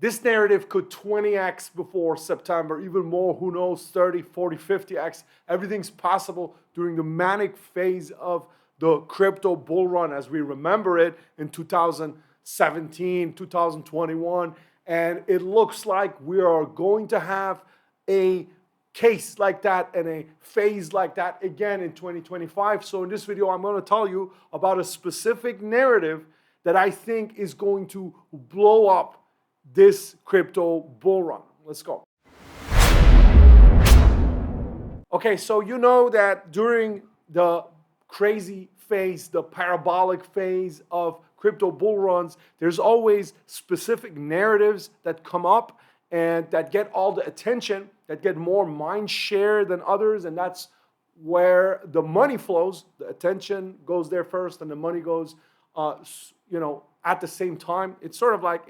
This narrative could 20x before September, even more, who knows, 30, 40, 50x. Everything's possible during the manic phase of the crypto bull run as we remember it in 2017, 2021. And it looks like we are going to have a case like that and a phase like that again in 2025. So in this video, I'm going to tell you about a specific narrative that I think is going to blow up this crypto bull run. Let's go. Okay, so you know that during the crazy phase, the parabolic phase of crypto bull runs, there's always specific narratives that come up and that get all the attention, that get more mind share than others, and that's where the money flows. The attention goes there first, and the money goes, at the same time. It's sort of like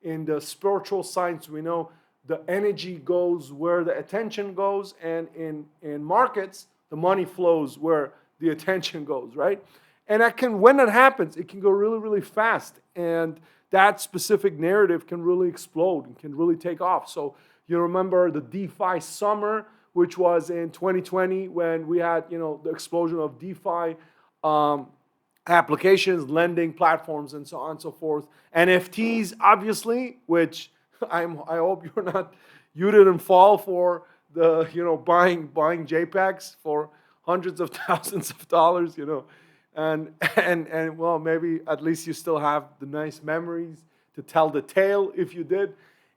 in the spiritual science, we know the energy goes where the attention goes, and in markets, the money flows where the attention goes, right? And when that happens, it can go really, really fast. And that specific narrative can really explode and can really take off. So you remember the DeFi summer, which was in 2020 when we had, the explosion of DeFi applications, lending platforms, and so on and so forth. NFTs, obviously, which I hope you didn't fall for the, buying JPEGs for hundreds of thousands of dollars, and well, maybe at least you still have the nice memories to tell the tale if you did.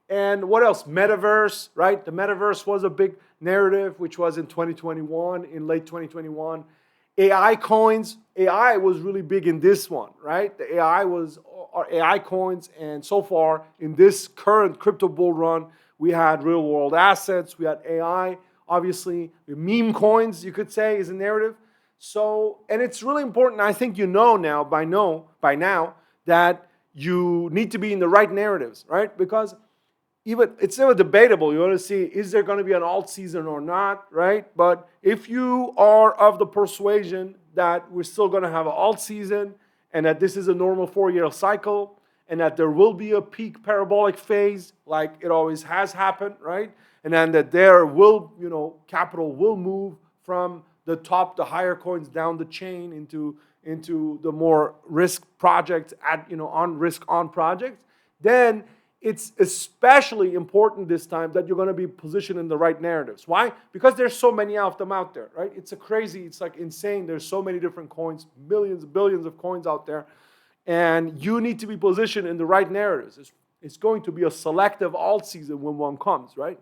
And what else? Metaverse, right? The metaverse was a big narrative, which was in 2021, in late 2021. AI coins, AI was really big in this one, right? The AI coins, and so far in this current crypto bull run, we had real world assets, we had AI, obviously, meme coins, you could say, is a narrative. So, and it's really important, I think by now, that you need to be in the right narratives, right? Because it's never debatable. You want to see, is there going to be an alt season or not, right? But if you are of the persuasion that we're still going to have an alt season and that this is a normal 4-year cycle and that there will be a peak parabolic phase like it always has happened, right? And then that there will, capital will move from the top, the higher coins down the chain into the more risk projects, on risk on projects, then it's especially important this time that you're going to be positioned in the right narratives. Why? Because there's so many of them out there, right? It's like insane. There's so many different coins, millions, billions of coins out there. And you need to be positioned in the right narratives. It's going to be a selective alt season when one comes, right?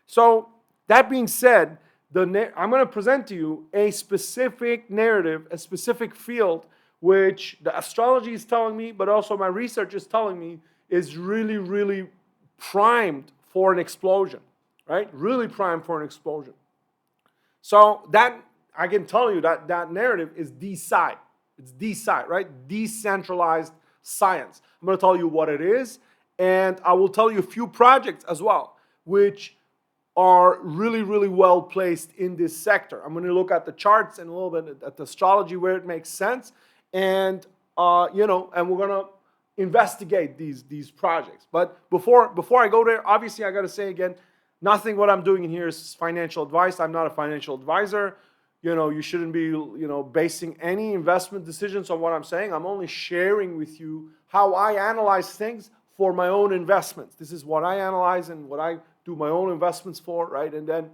So that being said, I'm going to present to you a specific narrative, a specific field, which the astrology is telling me, but also my research is telling me is really, really primed for an explosion, right? Really primed for an explosion. So that, I can tell you that narrative is DeSci. It's DeSci, right? Decentralized science. I'm going to tell you what it is, and I will tell you a few projects as well, which are really, really well placed in this sector. I'm going to look at the charts and a little bit at the astrology where it makes sense, and and we're going to investigate these projects. But before I go there, obviously I got to say again, nothing what I'm doing in here is financial advice. I'm not a financial advisor. You shouldn't be, basing any investment decisions on what I'm saying. I'm only sharing with you how I analyze things for my own investments. This is what I analyze and what I do my own investments for, right? And then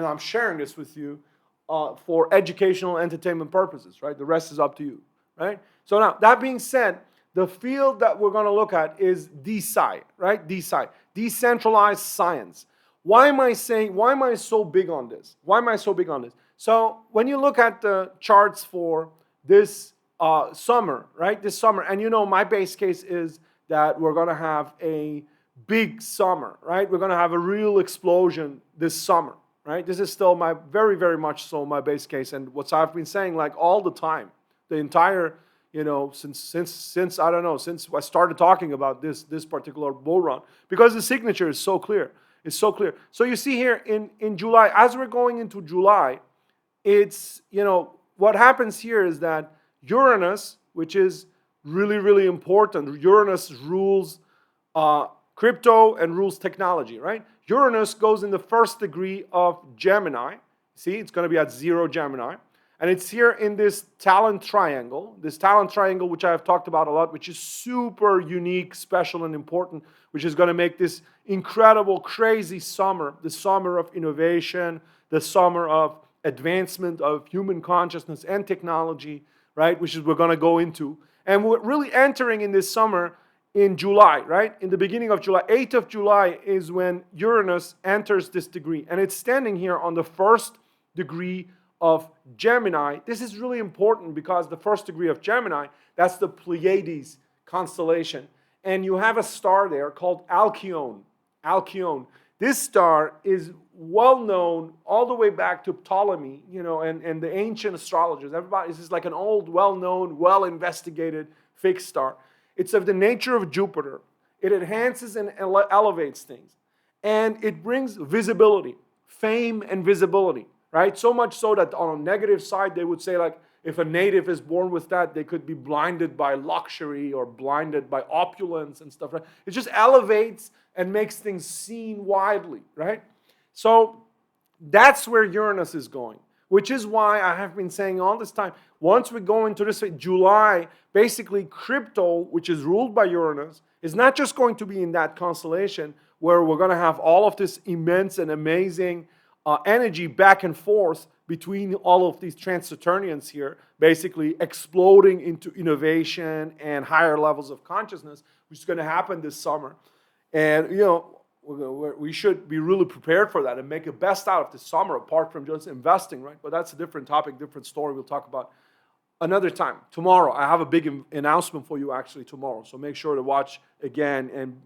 I'm sharing this with you for educational entertainment purposes, right? The rest is up to you, right? So now, that being said, the field that we're going to look at is DeSci, right? DeSci, decentralized science. Why am I so big on this? Why am I so big on this? So when you look at the charts for this summer, right? This summer, and my base case is that we're going to have a big summer, right? We're going to have a real explosion this summer, right? This is still very, very much so my base case, and what I've been saying like all the time, the entire since I don't know, since I started talking about this particular bull run, because the signature is so clear. It's so clear. So you see here in July, as we're going into July, it's, what happens here is that Uranus, which is really, really important, Uranus rules crypto and rules technology, right? Uranus goes in the first degree of Gemini. See, it's going to be at 0 Gemini. And it's here in this talent triangle, which I have talked about a lot, which is super unique, special, and important, which is going to make this incredible, crazy summer, the summer of innovation, the summer of advancement of human consciousness and technology, right, which is we're going to go into. And we're really entering in this summer in July, right? In the beginning of July, 8th of July is when Uranus enters this degree. And it's standing here on the first degree of Gemini. This is really important because the first degree of Gemini, that's the Pleiades constellation. And you have a star there called Alcyone. Alcyone. This star is well known all the way back to Ptolemy, and the ancient astrologers. Everybody, this is like an old, well-known, well-investigated fixed star. It's of the nature of Jupiter. It enhances and elevates things. And it brings visibility, fame and visibility. Right? So much so that on a negative side, they would say, like, if a native is born with that, they could be blinded by luxury or blinded by opulence and stuff. Right? It just elevates and makes things seen widely, right? So that's where Uranus is going, which is why I have been saying all this time, once we go into this July, basically crypto, which is ruled by Uranus, is not just going to be in that constellation where we're going to have all of this immense and amazing energy back and forth between all of these trans-Saturnians here, basically exploding into innovation and higher levels of consciousness, which is going to happen this summer. And, we should be really prepared for that and make the best out of this summer, apart from just investing, right? But that's a different topic, different story we'll talk about another time. Tomorrow, I have a big announcement for you actually tomorrow. So make sure to watch again and,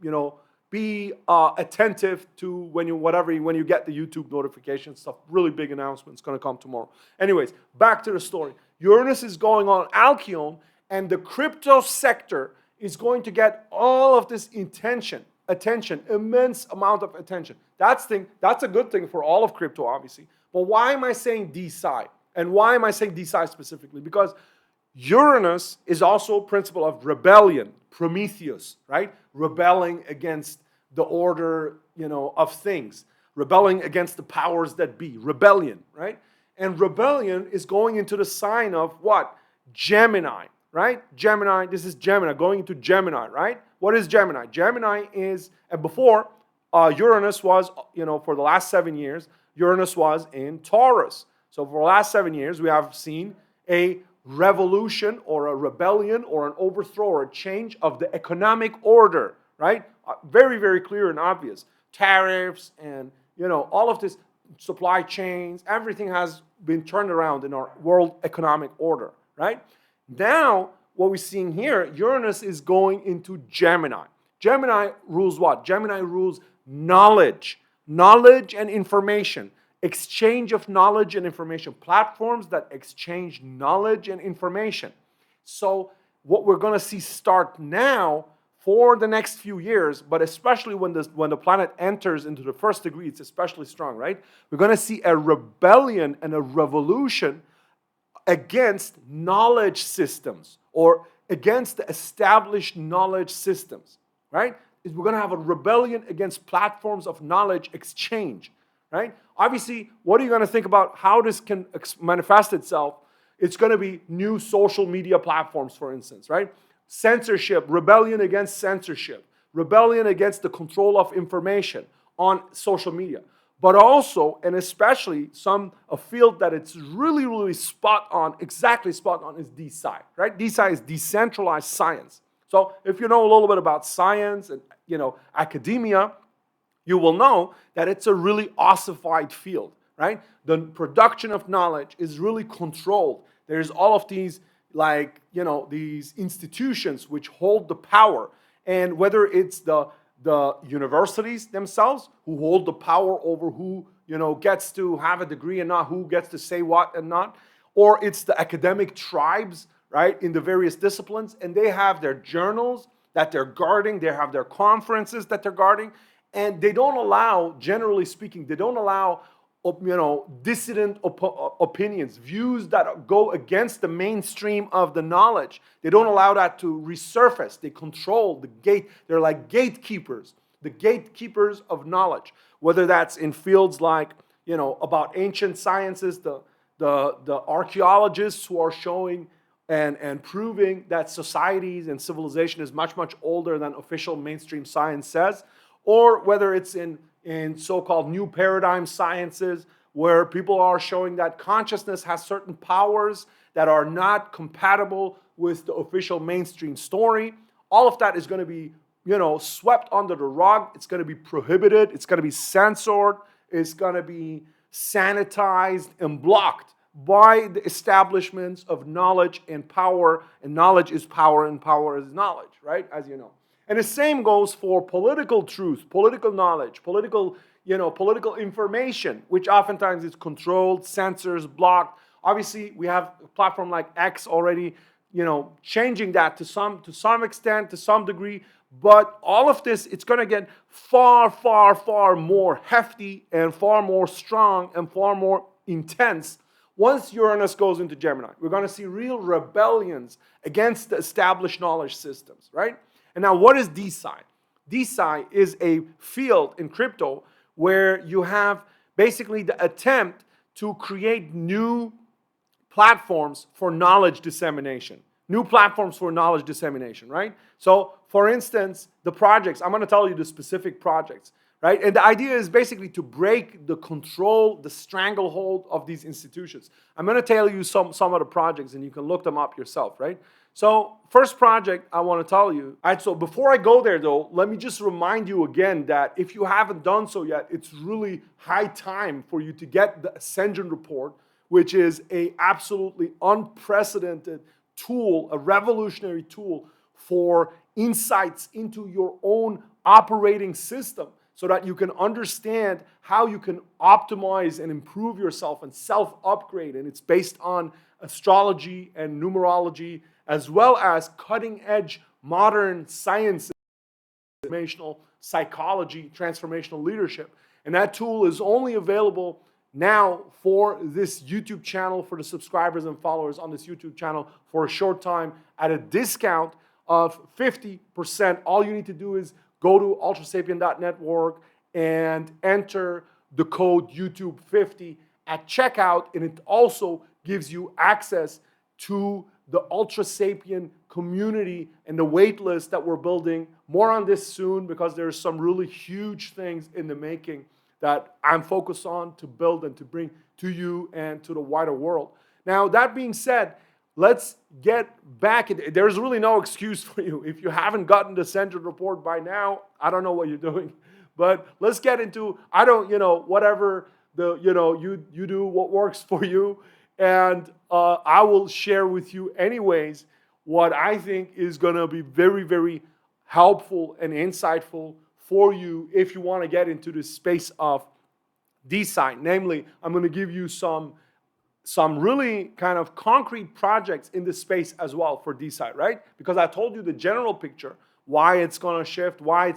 be attentive to when you get the YouTube notification stuff. Really big announcement. It's going to come tomorrow. Anyways, back to the story. Uranus is going on Alcyone, and the crypto sector is going to get all of this attention, immense amount of attention. That's a good thing for all of crypto, obviously. But why am I saying DeSci? And why am I saying DeSci specifically? Because Uranus is also a principle of rebellion, Prometheus, right? Rebelling against the order, of things. Rebelling against the powers that be. Rebellion, right? And rebellion is going into the sign of what? Gemini, right? Gemini, this is Gemini, going into Gemini, right? What is Gemini? Gemini is, and before, Uranus was, for the last 7 years, Uranus was in Taurus. So for the last 7 years, we have seen a revolution or a rebellion or an overthrow or a change of the economic order, right? Very, very clear and obvious. Tariffs and, all of this supply chains, everything has been turned around in our world economic order, right? Now, what we're seeing here, Uranus is going into Gemini. Gemini rules what? Gemini rules knowledge. Knowledge and information. Exchange of knowledge and information. Platforms that exchange knowledge and information. So what we're going to see start now for the next few years, but especially when the planet enters into the first degree, it's especially strong, right? We're going to see a rebellion and a revolution against knowledge systems or against the established knowledge systems, right? We're going to have a rebellion against platforms of knowledge exchange, right? Obviously, what are you going to think about how this can manifest itself? It's going to be new social media platforms, for instance, right? Censorship, rebellion against censorship, rebellion against the control of information on social media. But also, and especially, a field that it's really, really exactly spot on is DeSci, right? DeSci is decentralized science. So if you know a little bit about science and, academia, you will know that it's a really ossified field, right? The production of knowledge is really controlled. There's all of these, these institutions which hold the power. And whether it's the universities themselves who hold the power over who, gets to have a degree and not, who gets to say what and not, or it's the academic tribes, right, in the various disciplines, and they have their journals that they're guarding, they have their conferences that they're guarding, and they don't allow, generally speaking, they don't allow, dissident opinions, views that go against the mainstream of the knowledge. They don't allow that to resurface. They control the gate. They're like gatekeepers. the gatekeepers of knowledge, whether that's in fields like, about ancient sciences, the archaeologists who are showing and proving that societies and civilization is much, much older than official mainstream science says, or whether it's in so-called new paradigm sciences, where people are showing that consciousness has certain powers that are not compatible with the official mainstream story. All of that is going to be, swept under the rug. It's going to be prohibited. It's going to be censored. It's going to be sanitized and blocked by the establishments of knowledge and power. And knowledge is power, and power is knowledge, right? As you know. And the same goes for political truth, political knowledge, political information, which oftentimes is controlled, censored, blocked. Obviously, we have a platform like X already, changing that to some extent, to some degree. But all of this, it's going to get far, far, far more hefty and far more strong and far more intense once Uranus goes into Gemini. We're going to see real rebellions against the established knowledge systems, right? And now, what is DeSci? DeSci is a field in crypto where you have basically the attempt to create new platforms for knowledge dissemination. New platforms for knowledge dissemination, right? So, for instance, the projects, I'm going to tell you the specific projects, right? And the idea is basically to break the control, the stranglehold of these institutions. I'm going to tell you some of the projects, and you can look them up yourself, right? So, first project I want to tell you. All right, so before I go there, though, let me just remind you again that if you haven't done so yet, it's really high time for you to get the Ascension report, which is a absolutely unprecedented tool, a revolutionary tool for insights into your own operating system, so that you can understand how you can optimize and improve yourself and self-upgrade. And it's based on astrology and numerology, as well as cutting-edge modern sciences, transformational psychology, transformational leadership. And that tool is only available now for this YouTube channel, for the subscribers and followers on this YouTube channel for a short time at a discount of 50%. All you need to do is go to ultrasapien.network and enter the code YouTube50 at checkout, and it also gives you access to the Ultrasapien community and the wait list that we're building. More on this soon, because there's some really huge things in the making that I'm focused on to build and to bring to you and to the wider world. Now, that being said, let's get back. There's really no excuse for you. If you haven't gotten the Ascension report by now, I don't know what you're doing. But let's get into, whatever you do, what works for you. And I will share with you anyways what I think is going to be very, very helpful and insightful for you if you want to get into the space of DeSci. Namely, I'm going to give you some really kind of concrete projects in this space as well for DeSci, right? Because I told you the general picture, why it's going to shift, why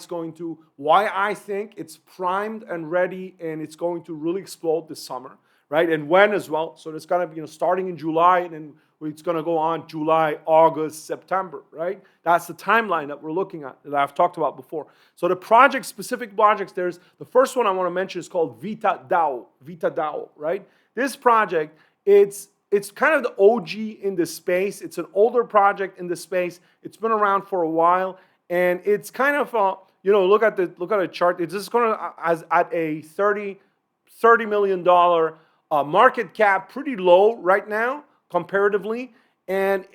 I think it's primed and ready, and it's going to really explode this summer, right? And when as well. So it's going to be starting in July, and then it's going to go on July, August, September, right? That's the timeline that we're looking at, that I've talked about before. So the specific projects, there's the first one I want to mention is called VitaDAO, right? This project, it's kind of the OG in this space. It's an older project in this space. It's been around for a while, and it's kind of look at the chart. It's just going to at a $30 million market cap, pretty low right now comparatively, and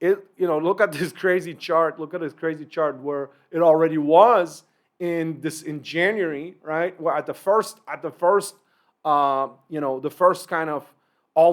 look at this crazy chart. Look at this crazy chart where it already was in January, right? Well, the first kind of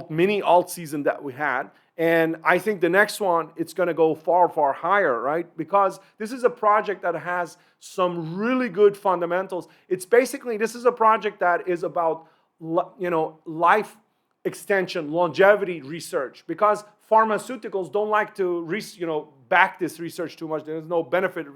mini alt season that we had. And I think the next one, it's going to go far, far higher, right? Because this is a project that has some really good fundamentals. This is a project that is about, life extension, longevity research. Because pharmaceuticals don't like to, back this research too much. There's no benefit.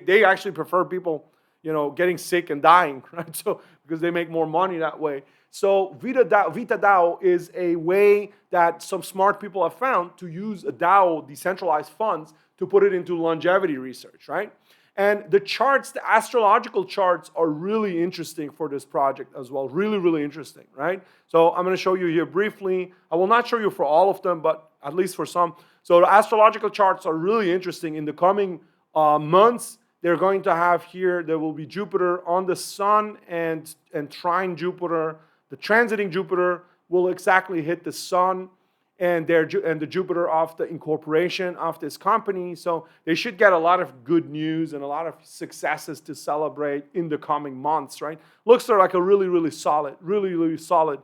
They actually prefer people, getting sick and dying, right? So, because they make more money that way. So VitaDAO is a way that some smart people have found to use a DAO, decentralized funds, to put it into longevity research, right? And the charts, the astrological charts are really interesting for this project as well. Really, really interesting, right? So I'm going to show you here briefly. I will not show you for all of them, but at least for some. So the astrological charts are really interesting. In the coming months, they're going to have here, there will be Jupiter on the sun and trine Jupiter. The transiting Jupiter will exactly hit the sun and the Jupiter of the incorporation of this company. So they should get a lot of good news and a lot of successes to celebrate in the coming months, right? Looks like a really, really solid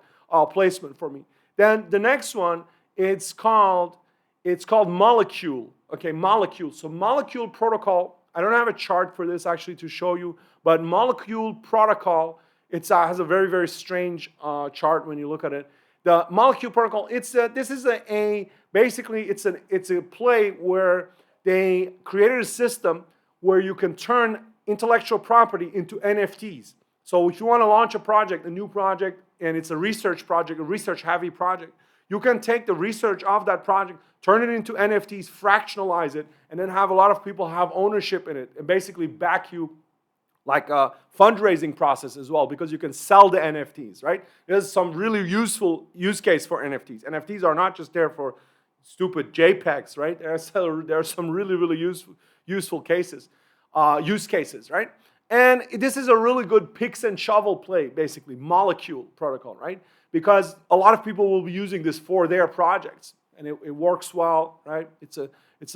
placement for me. Then the next one, it's called Molecule. Okay, Molecule. So Molecule Protocol, I don't have a chart for this actually to show you, but Molecule Protocol, it has a very, very strange chart when you look at it. The Molecule Protocol, basically it's a play where they created a system where you can turn intellectual property into NFTs. So if you want to launch a project, a new project, and it's a research project, a research-heavy project, you can take the research of that project, turn it into NFTs, fractionalize it, and then have a lot of people have ownership in it and basically back you like a fundraising process as well, because you can sell the NFTs, right? There's some really useful use case for NFTs. NFTs are not just there for stupid JPEGs, right? There are some really, really useful use cases, right? And this is a really good picks and shovel play, basically, Molecule Protocol, right? Because a lot of people will be using this for their projects, and it works well, right? It's a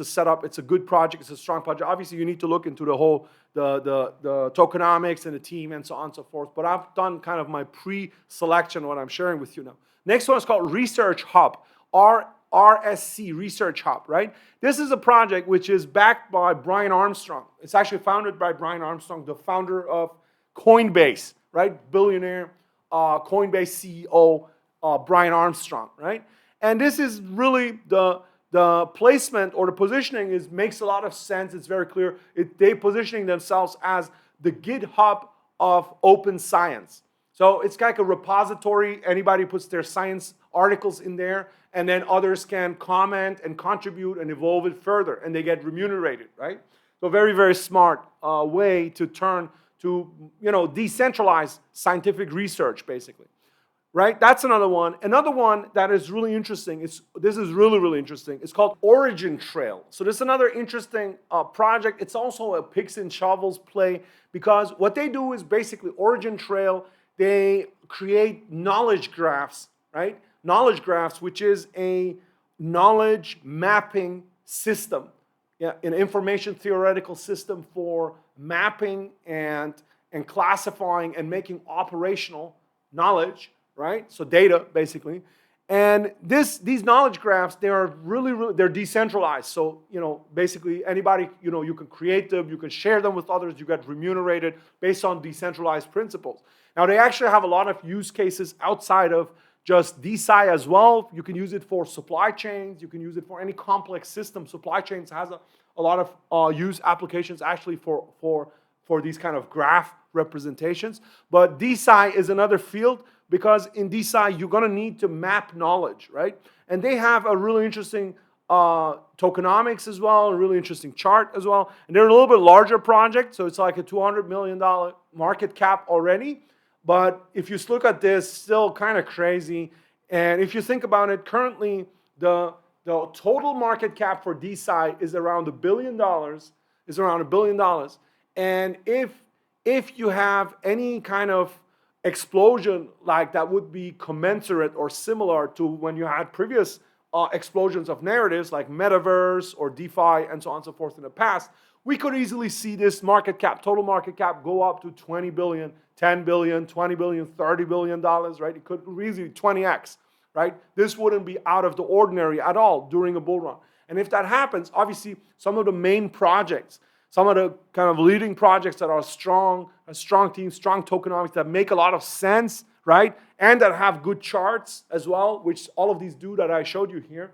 setup, it's a good project, it's a strong project. Obviously, you need to look into the whole, the tokenomics and the team and so on and so forth. But I've done kind of my pre-selection, what I'm sharing with you now. Next one is called Research Hub, RSC, Research Hub, right? This is a project which is backed by Brian Armstrong. It's actually founded by Brian Armstrong, the founder of Coinbase, right? Billionaire, Coinbase CEO, Brian Armstrong, right? And this is really the placement or the positioning makes a lot of sense. It's very clear. They're positioning themselves as the GitHub of open science. So it's like a repository. Anybody puts their science articles in there, and then others can comment and contribute and evolve it further, and they get remunerated, right? So very, very smart way to turn to, decentralized scientific research, basically. Right? That's another one. Another one that is really interesting, this is really, really interesting. It's called OriginTrail. So this is another interesting project. It's also a picks and shovels play, because what they do is basically OriginTrail, they create knowledge graphs, right? Knowledge graphs, which is a knowledge mapping system, an information theoretical system for mapping and classifying and making operational knowledge, right? So data, basically. And these knowledge graphs, they are they're decentralized. So, basically anybody, you can create them, you can share them with others, you get remunerated based on decentralized principles. Now, they actually have a lot of use cases outside of just DeSci as well. You can use it for supply chains. You can use it for any complex system. Supply chains has a lot of use applications actually for these kind of graph representations. But DeSci is another field, because in DeSci, you're going to need to map knowledge, right? And they have a really interesting tokenomics as well, a really interesting chart as well. And they're a little bit larger project, so it's like a $200 million market cap already. But if you look at this, still kind of crazy. And if you think about it, currently the total market cap for DeSci is around $1 billion. Is around $1 billion. And if you have any kind of explosion like that would be commensurate or similar to when you had previous explosions of narratives like metaverse or DeFi and so on and so forth in the past, we could easily see this market cap, total market cap, go up to 20 billion, 10 billion, 20 billion, $30 billion, right? It could easily 20x, right? This wouldn't be out of the ordinary at all during a bull run. And if that happens, obviously some of the main projects, some of the kind of leading projects that are strong, a strong team, strong tokenomics that make a lot of sense, right? And that have good charts as well, which all of these do that I showed you here,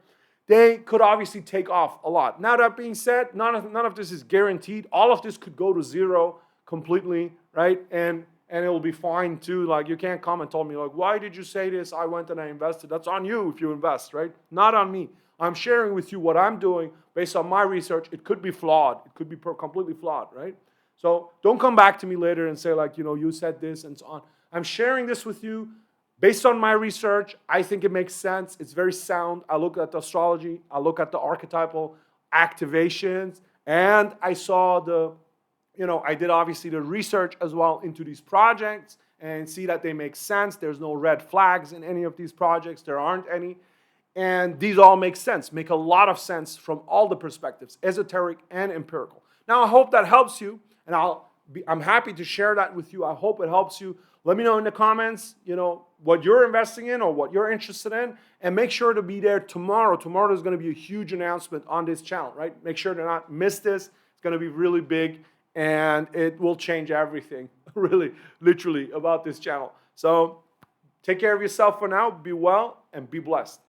they could obviously take off a lot. Now that being said, none of this is guaranteed. All of this could go to zero completely, right? And it will be fine too. Like, you can't come and tell me, like, why did you say this? I went and I invested. That's on you if you invest, right? Not on me. I'm sharing with you what I'm doing based on my research. It could be flawed. It could be completely flawed, right? So don't come back to me later and say like, you said this and so on. I'm sharing this with you based on my research. I think it makes sense. It's very sound. I look at the astrology. I look at the archetypal activations. And I saw I did obviously the research as well into these projects and see that they make sense. There's no red flags in any of these projects. There aren't any. And these all make sense, make a lot of sense from all the perspectives, esoteric and empirical. Now, I hope that helps you, and I'm happy to share that with you. I hope it helps you. Let me know in the comments, what you're investing in or what you're interested in, and make sure to be there tomorrow. Tomorrow is going to be a huge announcement on this channel, right? Make sure to not miss this. It's going to be really big, and it will change everything, really, literally, about this channel. So take care of yourself for now. Be well and be blessed.